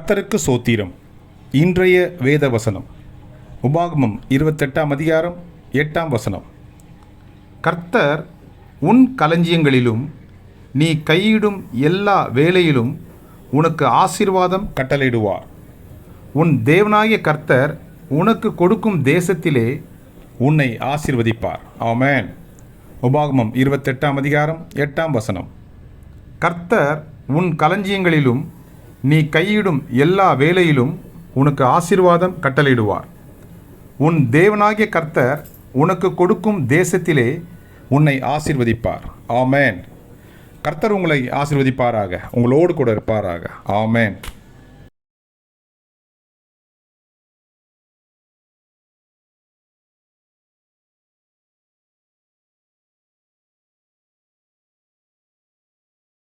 கர்த்தருக்கு சோத்திரம். இன்றைய வேத வசனம் உபாகமம் 28ஆம் அதிகாரம் 8ஆம் வசனம். கர்த்தர் உன் களஞ்சியங்களிலும் நீ கையிடும் எல்லா வேலையிலும் உனக்கு ஆசீர்வாதம் கட்டளையிடுவார். உன் தேவனாகிய கர்த்தர் உனக்கு கொடுக்கும் தேசத்திலே உன்னை ஆசீர்வதிப்பார். ஆமென். உபாகமம் 28ஆம் அதிகாரம் 8ஆம் வசனம். கர்த்தர் உன் களஞ்சியங்களிலும் நீ கையிடும் எல்லா வேலையிலும் உனக்கு ஆசீர்வாதம் கட்டளையிடுவார். உன் தேவனாகிய கர்த்தர் உனக்கு கொடுக்கும் தேசத்திலே உன்னை ஆசீர்வதிப்பார். ஆமென். கர்த்தர் உங்களை ஆசீர்வதிப்பாராக, உங்களோடு கூட இருப்பாராக. ஆமென்.